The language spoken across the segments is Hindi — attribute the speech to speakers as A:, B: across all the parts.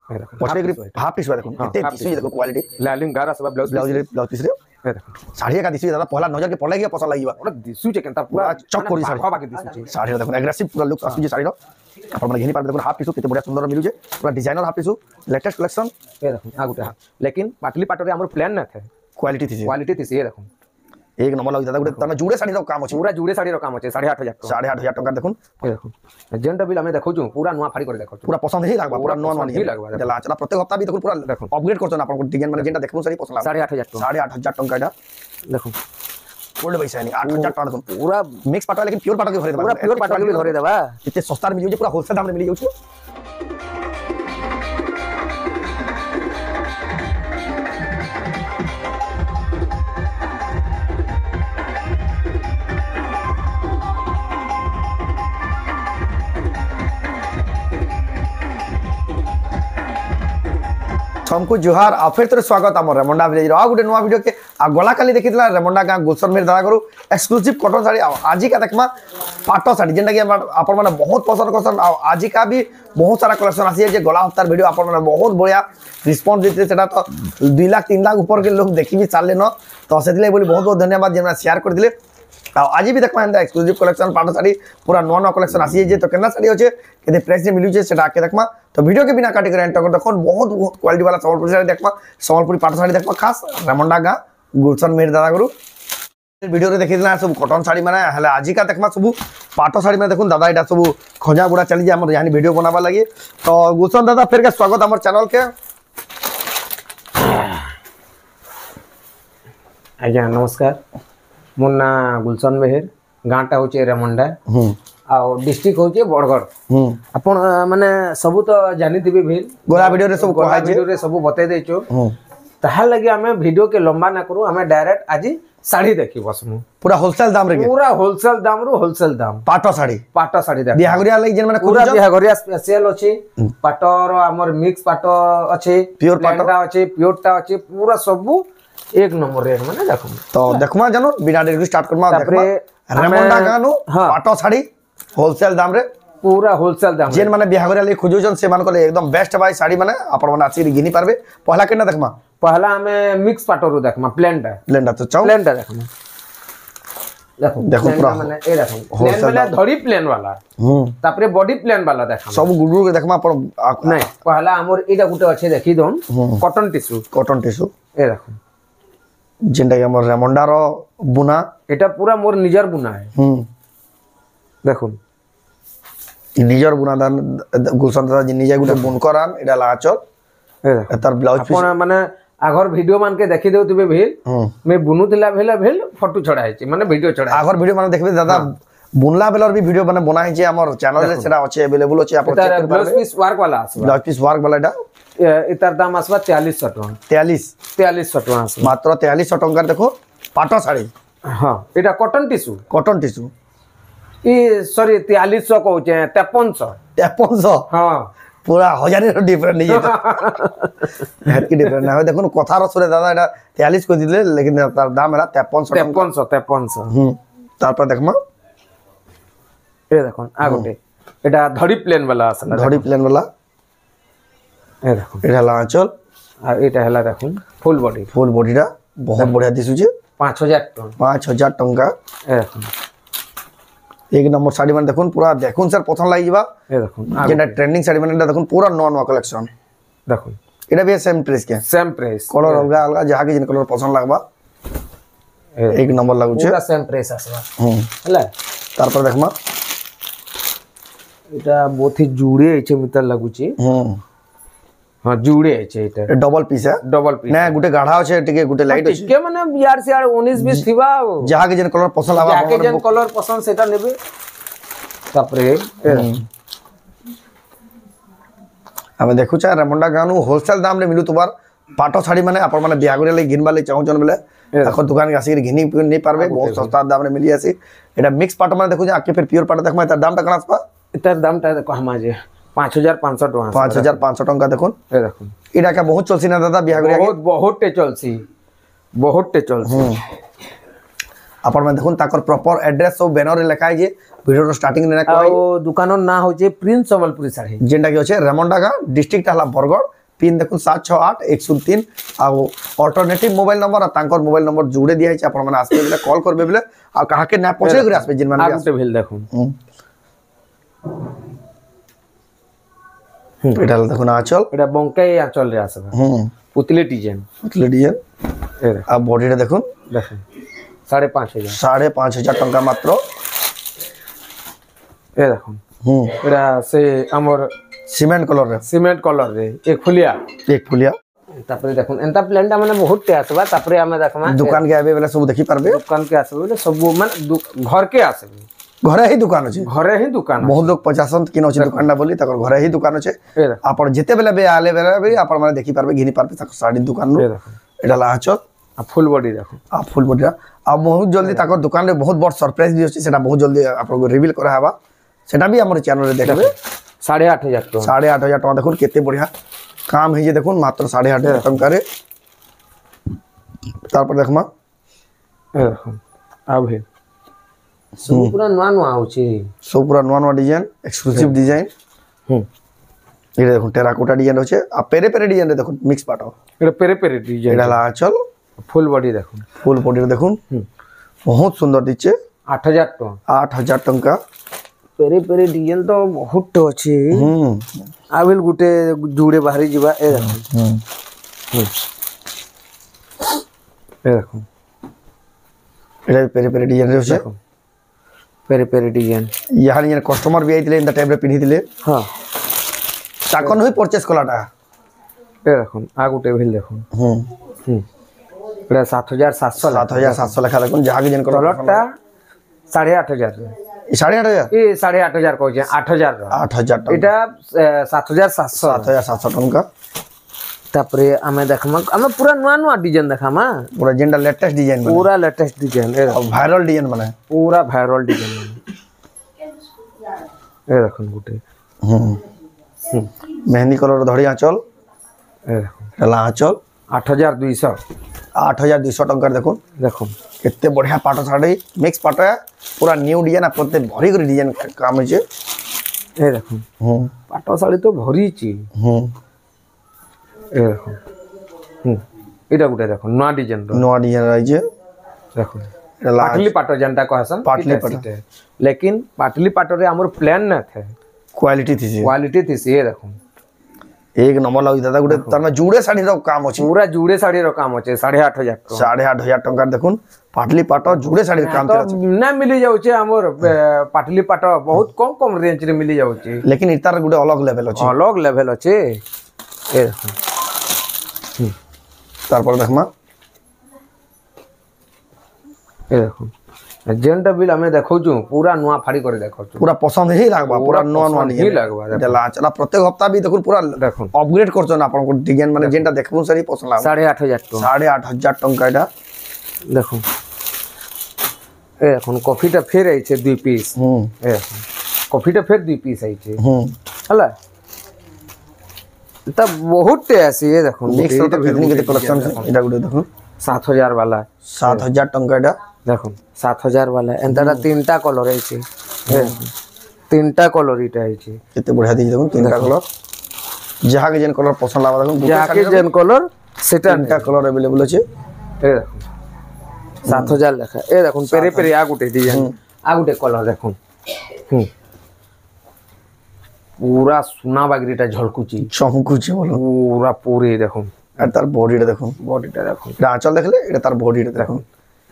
A: पछरे हाफ पीस देखो एते टिश्यू देखो क्वालिटी
B: लालिंग गारा सब ब्लाउज
A: ब्लाउज पीस रे
B: देखो
A: साड़ी का टिश्यू दादा पहला नजर के पड़े के पसंद लागिबा
B: ओटा दिसु जे केनता पूरा
A: चक करी साड़ी
B: बाकी दिसु
A: साड़ी देखो एग्रेसिव पूरा लुक आसु जे साड़ी रो अपन माने घेनी पार देखो हाफ पीस केते बढ़िया सुंदर मिलु जे पूरा designer half piece latest collection
B: ये देखो आ गुटे लेकिन पाटली पाटरे हमर प्लान न थे
A: क्वालिटी थी
B: ये देखो
A: एक नंबर लग दादा गुटे तमे जुड़े साड़ी रो काम अछि
B: पूरा जुड़े साड़ी रो काम अछि 8500
A: टका देखो
B: ये देखो जेंटा बिल हमें देखौ छु पूरा नवा फाड़ी कर देखौ
A: पूरा पसंद ही लागबा पूरा नवा नवा
B: ही लागबा
A: देला चला प्रत्येक हफ्ता भी देखो पूरा
B: देखो
A: अपग्रेड करछन आपन डिजाइन माने जेंटा देखबो साड़ी पसंद लाग
B: 8500
A: टका एटा
B: देखो
A: गोल्ड पैसा नहीं 8000 टका देखो
B: पूरा
A: मिक्स पाटवा लेकिन प्योर पाटवा के भरे देबा
B: पूरा प्योर पाटवा के भरे देबा
A: इते सस्ता में मिल जे पूरा होलसेल दाम में मिल जाउ हमको जुहार आ फिर तोरे स्वागत आम रेमंडा विलेज आ गोटे नुआ वीडियो के आ गला काली देखितला रेमंडा गाँ गुलशन मेरे दादा करू एक्सक्लूसिव कॉटन साड़ी आज का देखमा पाटो साड़ी जेंटा कि आपण माने बहुत पसंद करसन आज का भी बहुत सारा कलेक्शन आसी जे गला हफ्तार वीडियो आपण माने बहुत बढ़िया रिस्पांस देते सेटा तो 2 लाख 3 लाख ऊपर के लोग देखि भी चालले न तो सेतिले बोली बहुत बहुत धन्यवाद जेना शेयर कर दिले आज भी देखमा एंदा एक्सक्लूसिव कलेक्शन पाटो साड़ी पूरा नवा नवा कलेक्शन आसी जे तो केना साड़ी होचे केते प्राइस रे मिलु जे सेटा आके देखमा तो वीडियो के बिना काटी कर एंटर कर देखो बहुत बहुत क्वालिटी वाला संबलपुरी साड़ी देखमा संबलपुरी पाटो साड़ी देखमा खास रेमंडा गाँ गुलशन मेरे दादा गुरु वीडियो रे देखि दिना सब कॉटन साड़ी माने हले आज का देखमा सब पाटो साड़ी में देखुन दादा एटा सब खजा बुड़ा चली जे हमर यानी वीडियो बनावा लागि तो गुलशन दादा फिर के स्वागत हमर चैनल के
B: आज्ञा नमस्कार मोर ना गुलशन मेहर गाँटा होचे रेमंडा आ डिस्ट्रिक्ट होचे बरगढ़ आपण माने सब तो जानि दिबे भेल
A: गोला वीडियो रे सब
B: गोला वीडियो रे सब बते देचो ताहा लगे हमें वीडियो के लंबा ना करू हमें डायरेक्ट आज साड़ी देखी बसमु
A: पूरा होलसेल दाम रे
B: पूरा होलसेल दाम रो होलसेल दाम
A: पाटो साड़ी
B: देख
A: बिहागरिया लागि जेन माने
B: पूरा बिहागरिया स्पेशल अछि पाटो रो हमर मिक्स पाटो अछि
A: प्योर पाटो
B: अछि प्योरटा अछि पूरा सब एक नंबर रेट माने देखो
A: तो देखमा जानो बिना देरी स्टार्ट करमा देखमा रेमंडा गानु पाटो साड़ी होलसेल दाम रे
B: पूरा होलसेल दाम
A: जेन माने बिहागरिया लागि खोजोजन से मान को एकदम बेस्ट भाई साड़ी माने आपण माने आसी गिनी पारबे पहला केना देखमा
B: पहला हमें मिक्स पाटो रो देखमा प्लेनटा
A: तो चाउ
B: प्लेनटा देखमा देखो
A: देखो पूरा
B: माने ए देखो प्लेन वाला धड़ी प्लेन वाला तापरे बॉडी प्लेन वाला देखा
A: सब गुडू के देखमा पर
B: नहीं पहला हमर एटा गुटे अछि देखि दोन कॉटन टिश्यू ए देखो
A: जेंटा हमर रेमंडा रो बुना
B: एटा पूरा मोर निजर बुना है देखो
A: निजर बुना दान गुलशन दादा जी निजे गुटे बुनकर आन एटा लाचल ए तार ब्लाउज पीस
B: आपण माने आगर वीडियो मान के देखि देउतबे भेल मैं बुनुतिला भेल फोटो चढ़ाई छी माने वीडियो चढ़ाई
A: आगर वीडियो माने देखबे दादा बुनला बेलर भी वीडियो माने बनाई छी हमर चैनल रे सेटा अछि अवेलेबल अछि आपण चेक कर
B: ब्लाउज पीस वर्क वाला आसबा
A: ब्लाउज पीस वर्क वाला एटा
B: इतार दाम आसबा 4300 टका 4300 टका आसबा
A: मात्र 4300 टका देखो पाटो साड़ी
B: हां एटा कॉटन टिश्यू ई सॉरी 4300 कहू छै 5300
A: हां पूरा हजार डिफरेंट नहीं है की डिफरेंट है देखो कथा रो सुरे दादा एटा 43 को दिले लेकिन तार दाम है
B: 5300
A: तार पर देखमा
B: ए देखो आ गोटे एटा धड़ी प्लेन वाला आसला
A: धड़ी प्लेन वाला
B: ए देखो
A: एटा लाचल
B: आ एटा हला देखो फुल बॉडीटा
A: बहुत बढ़िया दिसु जे
B: 5000
A: टका
B: ए देखो
A: एक नंबर साड़ी माने देखुन पूरा देखुन सर पसंद लागि जिबा
B: ए देखो
A: जेना ट्रेंडिंग साड़ी माने देखुन पूरा नवा कलेक्शन
B: देखो
A: एटा भी सेम प्राइस कलर अलगा अलगा जहा के जिन कलर पसंद लागबा एक नंबर लागु छै
B: पूरा सेम प्राइस आसबा हला
A: तार पर देखमा
B: एटा बहुत ही जुड़े छै मितर लागु छै हां जुड़े छै एटा
A: डबल पीस है ना गुटे गाढ़ा छै टिके गुटे लाइट छै
B: के माने यार से 19 20 थिबा
A: जहा के जन कलर पसंद आबा
B: जहा के जन कलर पसंद सेटा नेबे तापरे
A: हमें देखु छ रेमंडा गानु होलसेल दाम रे मिलु तोबार पाटो साड़ी माने आपण माने बियागरे ले घिनबा ले चाहू जन बेले आखो दुकान के आसी घिनी नहीं पारबे बहुत सस्ता दाम रे मिली आसी एटा मिक्स पाटो माने देखु छ आके फिर प्योर पाटो देखमा एटा दाम टका आसपा
B: इतर दाम ता देखो हमा जे 5500 टका
A: 5500 टका देखुन
B: ए देखुन
A: एटा का बहुत चलसी ना दादा बियागरे
B: बहुत टे चलसी
A: आपण में देखुन ताकर प्रॉपर एड्रेस सब बैनर रे लिखा है जे वीडियो स्टार्टिंग ने
B: आ दुकानर ना होचे प्रिंस संबलपुरी साड़ी
A: जेंटा कि होचे रेमंडा गाँ डिस्ट्रिक्ट हला बरगड़ पिन देखुन 768 103 आ अल्टरनेटिव मोबाइल नंबर आ तांकर मोबाइल नंबर जुड़े दिया है आपण माने आसबे बेले कॉल करबे बेले आ कहा के ना पहुंचे करे आसबे जिन माने
B: आगुटे भेल देखुन
A: एटा देखुन आंचल
B: एटा बंकाई आंचल रे आसबा पुतले डिजाइन ए
A: आ बॉडी रे देखुन
B: देखुन 5,500
A: टंका मात्र
B: ए देखुन एटा से हमर
A: सीमेंट कलर रे
B: एक फुलिया तापरे देखुन एंता प्लांटा माने बहुत टे आसबा तापरे हमें देखमा
A: दुकान के आबे बेला सब देखि परबे
B: दुकान के आसबे बेले सब माने घर के आसबे
A: घरे ही दुकान अछि बहुत लोग 50 किन अछि दुकान ना बोली तकर घरे ही दुकान अछि आपण जेते बेला बे आले बेला बे आपण माने देखि परबे घिनी परबे तकर साड़ी दुकान रो एटा लाच
B: आ फुल बॉडी देखो
A: आ फुल बॉडी आ बहुत जल्दी तकर दुकान रे बहुत बड़ सरप्राइज भी अछि सेटा बहुत जल्दी आपण को रिवील करा हबा सेटा भी हमर चैनल रे देखबे
B: 8,500
A: टका देखुन केते बढ़िया काम है जे देखुन मात्र 8,500 टका रे तारपर देखमा
B: ए देखो अब है सब पूरा नवा होची
A: सब पूरा नवा डिजाइन एक्सक्लूसिव डिजाइन ये देखो टेराकोटा डिजाइन होचे आ पेरे पेरे डिजाइन रे देखो मिक्स पाटो
B: एटा पेरे डिजाइन
A: एडा ला चल
B: फुल बॉडी देखो
A: फुल बॉडी रे देखुन बहुत सुंदर दिचे
B: 8,000 टका
A: 8,000 टका
B: पेरे डिजाइन तो बहुत अछि आबिल गुटे जुड़े बाहरी जीवा ए देखो ए देखो
A: एडा पेरे डिजाइन रे होचे
B: पेरे डिजाइन
A: यहाँ नियन कस्टमर भी आइतिले इन टाइम रे पिन्ही दिले
B: हां
A: ताकन होई परचेस कलाटा
B: ए देखो आ गुटे भेल देखो एटा 7,700
A: लेखा देखुन जहाँ के जन
B: कलरटा 8,500
A: 8,500
B: ए 8,500 कहै छै 8,000
A: टका
B: एटा 7,700
A: टका
B: तापरे हमें देखमा हमें पूरा नवा डिजाइन देखामा
A: पूरा जेंडा लेटेस्ट डिजाइन
B: पूरा लेटेस्ट डिजाइन ए
A: वायरल डिजाइन बने
B: पूरा वायरल डिजाइन ए देखन गुटे
A: मेहंदी कलर धड़ी आंचल
B: ए देखो
A: ला आंचल
B: 8,200
A: टका देखुन
B: देखो
A: केते बढ़िया पाटो साड़ी मिक्स पाटो है पूरा न्यू डिजाइन आ प्रते भरी कर डिजाइन काम है
B: ए देखो पाटो साड़ी तो भरी छी ए देखो एटा गुटे देखो नवा डिजाइन रही जे देखो पाटली पाटो जनता कहसन
A: पाटली पाटो
B: लेकिन पाटली पाटो रे हमर प्लान न थे
A: क्वालिटी थी
B: ये देखो
A: एक नंबर लगी दादा गुटे तने जुड़े साड़ी रो काम अछि
B: पूरा जुड़े साड़ी रो काम अछि 8,500
A: टका देखुन पाटली पाटो जुड़े साड़ी रो काम
B: ना मिली जाउ छे हमर पाटली पाटो बहुत कम रेंज रे मिली जाउ छे
A: लेकिन इतार गुटे अलग लेवल अछि
B: ए देखो
A: तारपर देखमा
B: ए देखो जेंटा बिल हमें देखौ छु पूरा नवा फाड़ी करे देखौ छु
A: पूरा पसंद ही लागबा पूरा नवा
B: ही लागबा
A: देला चला प्रत्येक हफ्ता भी देखुन पूरा
B: देखो
A: अपग्रेड करछन आपन को डिजाइन माने जेंटा देखबो सरी पसंद लाग
B: 8,500
A: टका एटा
B: देखो ए देखो कॉफीटा फेर आइ छे 2 पीस ए देखो कॉफीटा फेर 2 पीस आइ छे हला त बहुत टे आसी ए देखो
A: मिक्स तो कितनी के कलेक्शन एटा गुटे देखो
B: 7,000 वाला
A: 7,000 टका एटा
B: देखो 7,000 वाला एंता तीनटा कलर है छे तीनटा कलर इटा है छे
A: केते बढ़िया दी देखो तीनटा कलर जहाँ के जेन कलर पसंद लावा देखो
B: जहाँ के जेन कलर सेटा
A: तीनटा कलर अवेलेबल छे
B: ए देखो 7,000 लेखा ए देखो पेरे आ गुटे डिजाइन आ गुटे कलर देखो पूरा सोना बागरीटा झलकुची
A: चमकुची बोलो
B: पूरा पूरे देखो
A: আর তার বডিটা দেখুন এটা আঁচল দেখলে এটা তার বডিটা দেখুন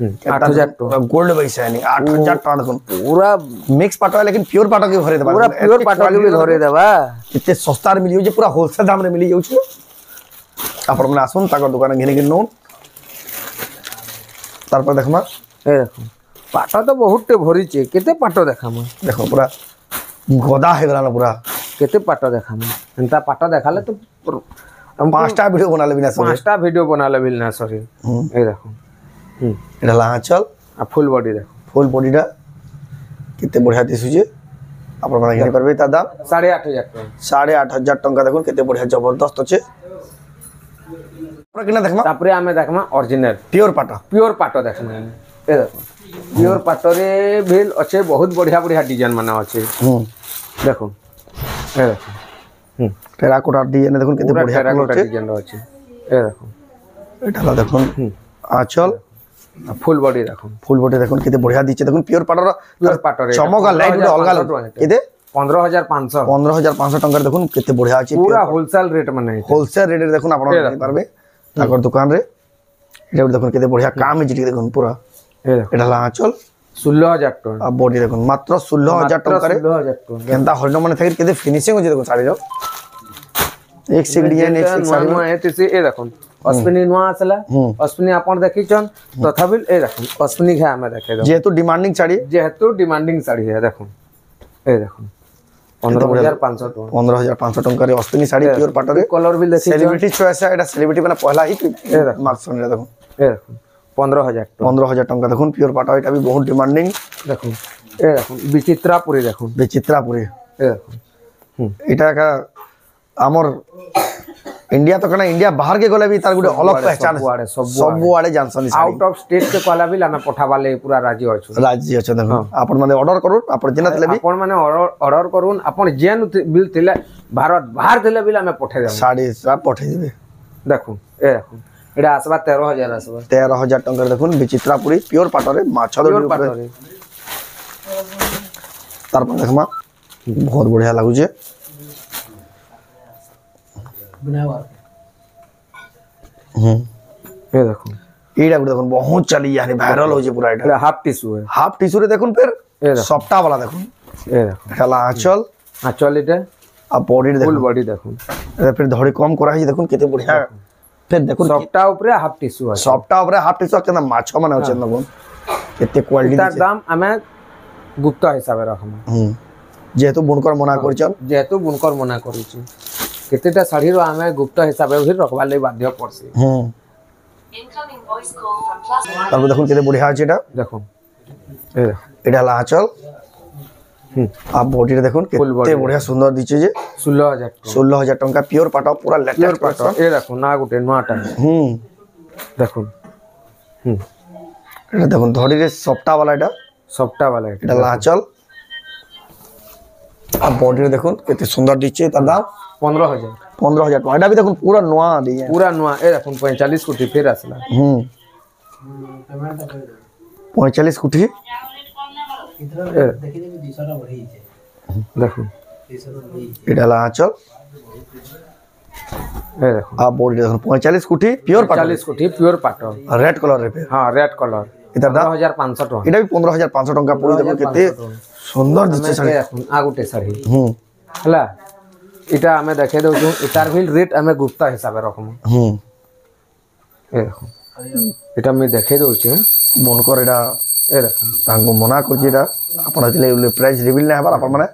B: 8,000 টাকা
A: গোল্ড বাইসা নি 8,000 টাকা দেখুন
B: पूरा
A: मिक्स पाटो है लेकिन प्योर पाटो के भरे देबा
B: पूरा प्योर पाटो के भी धरे देबा
A: इते सस्ता रे मिलियो जे पूरा होलसेल दाम रे मिली जाउ छ आपण माने आसुन ताकर दुकान घिने घिने नोन तारपर देखमा
B: ए देखो पाटो तो बहुत टे भरी छे केते पाटो देखामा
A: देखो पूरा गदा हे गला पूरा
B: केते पाटो देखामा एंता पाटो देखाले तो
A: हम 5टा वीडियो बना लेबिना सर
B: 5टा वीडियो बना लेबिना सर ए देखो
A: এটা লাঁচল
B: आ फुल बॉडी देखो
A: फुल बॉडीটা কেতে বঢ়িয়া দিছুছে আপন মানে ঘিনি পারবে তার দাম
B: 8,500 টাকা
A: 8,500 টাকা দেখুন কেতে বঢ়িয়া জবরদস্ত আছে আমরা কিনা দেখমা
B: তারপরে আমি দেখমা অরিজিনাল
A: পিওর পাটো
B: দেখমা এ দেখো प्योर पाटरे भेल अच्छे बहुत बढ़िया बढ़िया डिजाइन माने अच्छे देखो ए देखो
A: टेराकोटा डिजाइन देखो केते बढ़िया
B: टेराकोटा
A: कलर
B: डिजाइन अच्छे ए देखो
A: एटा देखो आंचल
B: फुल बॉडी देखो
A: फुल बॉडी देखो केते बढ़िया दिचे देखो प्योर
B: पाटर
A: चमक लाइट गुटे अलगा केते
B: 15,500
A: 15,500 टंका देखो केते बढ़िया अछि
B: पूरा होलसेल रेट माने
A: होलसेल रेट देखो आपण जानि पारबे ताकर दुकान रे एटा देखो केते बढ़िया काम है जिटी देखो पूरा
B: ए देखो
A: एटा आंचल
B: 16,000 टका
A: आ बॉडी देखो मात्र 16,000 टंका रे
B: 16,000 टका
A: केनता हरिण माने थाके केते फिनिशिंग हो देखो साड़ी रो एक से डिजाइन एक से साड़ी
B: नुआ एतिसे ए देखो अश्विनी नुआ आसला अश्विनी आपण देखिछन तथापि ए देखो अश्विनी घा हमें देखे दो
A: जेहेतु डिमांडिंग साड़ी
B: जेहेतु डिमांडिंग साड़ी है देखो ए देखो 15,500 टका
A: 15,500 टंका रे अश्विनी साड़ी प्योर पाटर रे
B: कलर भी देखिछन
A: सेलिब्रिटी चॉइस है एटा सेलिब्रिटी माने पहला ही मार्क्सन रे देखो
B: ए देखो 15,000 टका
A: 15,000 टंका देखो प्योर पाटर एटा भी बहुत डिमांडिंग
B: देखो ए देखो विचित्रापुरी देखो
A: विचित्रापुरी
B: ए देखो
A: एटा का हमर इंडिया तो कना इंडिया बाहर के गले भी तार गुटे अलग पहचान सब आड़े जानसन
B: आउट ऑफ स्टेट के कहला भी लाना पठावाले पूरा राज्य अछि
A: राज्य अछि देखो आपण माने ऑर्डर करू आपण जेना तले भी
B: आपण माने ऑर्डर करून आपण जेन बिल थिले भारत बाहर थिले बिल हमें पठे देबो
A: साड़ी सब पठे देबे
B: देखो ए देखो एडा आसबा 13,000 आसबा
A: 13,000 टंका देखो विचित्रापुरी प्योर पाटरे माछ
B: प्योर पाटरे
A: तार पर देखमा बहुत बढ़िया लागु छे
B: ये देखो
A: एडा गुटे देखो बहुत चली यानी वायरल हो जे पूरा एडा
B: हाफ टिश्यू है
A: हाफ टिश्यू रे देखो फिर सफ्टा वाला देखो
B: ये देखो
A: हला आंचल
B: आंचल इटा
A: आ बॉडी देखो
B: फुल बॉडी देखो
A: फिर धड़ी कम करा है देखो केते बढ़िया फिर देखो
B: सफ्टा ऊपर हाफ टिश्यू है
A: सफ्टा ऊपर हाफ टिश्यू केना माछ माने होचे न केते क्वालिटी
B: तार दाम हमें गुप्त हिसाब रे रखम
A: जेहेतु बुनकर मना करछन
B: जेहेतु बुनकर मना करूची केतेटा साड़ी रो हमें गुप्त हिसाब रे रखबा ले बाध्य पड़सी
A: तब देखो केते बढ़िया अछि एटा
B: देखो ए
A: एटा ला आंचल आ बॉडी रे देखो केते बढ़िया सुंदर दिचे जे
B: 16,000
A: टंका प्योर पाटा पूरा लेटेस्ट
B: पाटा ए देखो ना गुटे नोटा देखो
A: एटा देखो धड़ी रे सफ्टा वाला एटा ला आंचल आ बॉडी रे देखो केते सुंदर दिचे तार दाम 15,000 टका एटा भी देखो पूरा नवा दिए
B: पूरा नवा ए देखो 45 कोटी फिर आसला
A: 45 कोटी
B: देखो
A: एटा ला आंचल
B: ए देखो
A: आ बॉडी देखो 45 कोटी प्योर पाटा
B: 40 कोटी प्योर पाटा
A: रेड कलर रे पे
B: हां रेड कलर
A: इधर
B: 15,500 टका
A: एटा भी 15,500 टका पूरी देखो केते सुंदर दिचे साड़ी
B: देखो आ गुटे साड़ी हला इटा हमें देखे दो इटार भी रेट हमें गुप्ता हिसाब रे रखम ए देखो इटा मैं देखे दो छे
A: बनकर एटा
B: ए देखो
A: तांको मना करछि एटा आपण आतिले प्राइस रिवील नै हबार आपण माने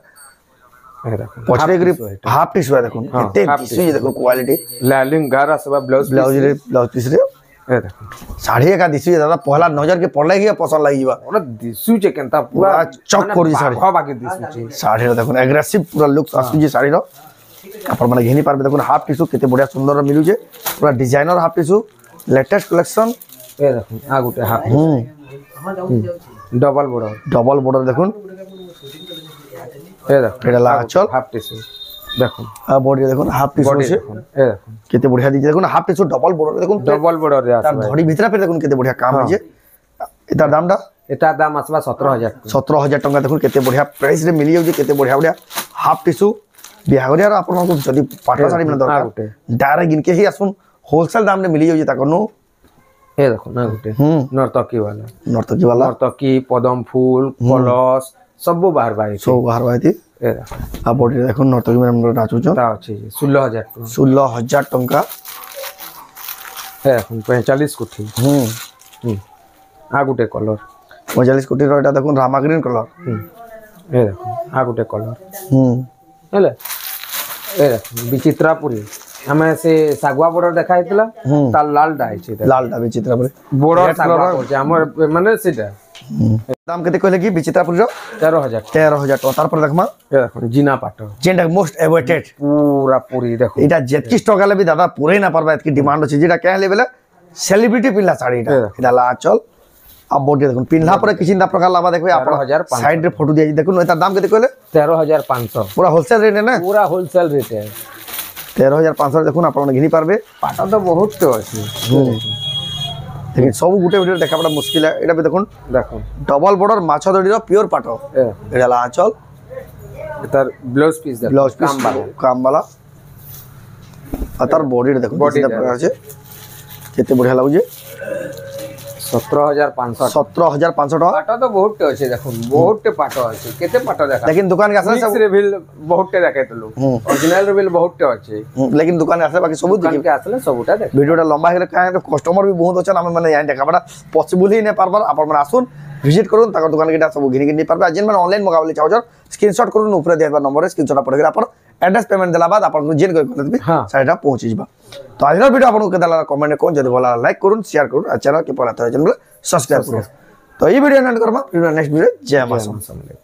B: ए देखो
A: पछरे ग्रिप हाफ टिश्यू है देखो केते टिश्यू देखो क्वालिटी
B: लैलिंग गारा सब
A: ब्लाउज पीस रे
B: ए देखो
A: साड़ी का दिसु दादा पहला नजर के पड़ले कि पसंद लागिबा
B: ओरा दिसु छे केनता पूरा
A: चक करी साड़ी
B: हा बाकी दिसु छे
A: साड़ी रे देखो एग्रेसिव पूरा लुक आसु जे साड़ी रो आपण माने घेनी पारबे देखो हाफ टिश्यू केते बढ़िया सुंदर मिलु जे पूरा designer half tissue latest collection
B: ए देखो आ गुटे हाफ डबल बॉर्डर देखो ए देखो
A: एटा ला चल
B: हाफ टिश्यू देखो
A: आ बॉडी देखो हाफ टिश्यू छे
B: ए देखो
A: केते बढ़िया दिजे देखो हाफ टिश्यू डबल बॉर्डर देखो
B: डबल बॉर्डर रे
A: तार धड़ी भितरा पे देखो केते बढ़िया काम होय जे एतार दामडा
B: एटा दाम आसबा
A: 17,000 टंका देखो केते बढ़िया प्राइस रे मिली जे केते बढ़िया बढ़िया हाफ टिश्यू बिहागरिया आपण को जदी पाटा साड़ी में दरकार डायरेक्ट गिनके ही आसुन होलसेल दाम रे मिली जे ताकनो
B: ए देखो ना गुटे नर्तकी नर्तकी पदम फूल कलश सब बाहर बाई
A: सब बाहर बाई थी
B: ए देखो
A: आ बॉडी देखो नर्तकी में हम नाचू छ
B: ता अछि
A: 16,000 टंका
B: ए देखो 45 कोठी आ गुटे कलर
A: 45 कोटी रो एटा देखो रामा ग्रीन कलर
B: ए देखो आ गुटे कलर हेले ए देखो विचित्रापुरी हमें से सागवा बॉर्डर देखाई तला ता लाल डाई छै
A: लाल डा विचित्रापुरी
B: बॉर्डर सागवा होचे हमर माने सेटा
A: दाम केते कहले कि विचित्रापुरी रो 13,000 टका तार पर देखमा
B: ए देखो जीना पाटो
A: जेंडा मोस्ट एवेटेड
B: पूरा पूरी देखो
A: एटा जेतकी स्टॉक आले भी दादा पूरे ना परबा एतकी डिमांड अछि जेटा कहले बेले सेलिब्रिटी पिल्ला साड़ी एटा ला चल आ बॉडी देखो पिन्हा पर किसी प्रकार लावा देखबे आप
B: 13,500
A: साइड रे फोटो दिया देखो एतार दाम केते कहले
B: 13,500
A: पूरा होलसेल रेट है ना
B: पूरा होलसेल रेट है
A: 13,500 देखो आपण घिनी पारबे
B: पाटा तो बहुत तो अछि
A: लेकिन सब गुटे वीडियो देखा बड़ा मुश्किल है एटा भी देखो
B: देखो
A: डबल बॉर्डर माछा दड़ी रो प्योर पाटो एटा ला आंचल
B: तार ब्लाउज पीस देखो
A: ब्लाउज पीस काम वाला अतार बॉडी देखो बॉडी प्रकार छे केते बढ़िया लागु
B: 17,500
A: 17,500 टका
B: पाटा तो बहुत अच्छे देखो बहुत पाटो अच्छे केते पाटो देखा
A: लेकिन दुकान के आसले
B: सब रिवील बहुत देखे तो लोग ओरिजिनल रिवील बहुत अच्छे
A: लेकिन दुकान के आसले बाकी सब
B: दुकान के आसले सबटा देख
A: वीडियोटा लंबा हेले काहे तो कस्टमर भी बहुत अछन हम माने यहाँ देखाबा पॉसिबल ही नै पारबार आपण माने आसुन विजिट करूँ ताकर दुकान के सब घिनी घिनी पारबे जेन माने ऑनलाइन मगावले चाहो स्क्रीनशॉट करूँ ऊपर देबा नंबर रे स्क्रीनशॉट पड़ गला अपन एड्रेस पेमेंट देला बाद अपन जेन कर देबे साइडा पहुंची जबा तो आज वीडियो आपन के दला कमेंट कोन जदि भला लाइक करूँ शेयर करूँ आ चैनल के पहला तो चैनल सब्सक्राइब करूँ तो ये वीडियो एंड करबा नेक्स्ट वीडियो जय मां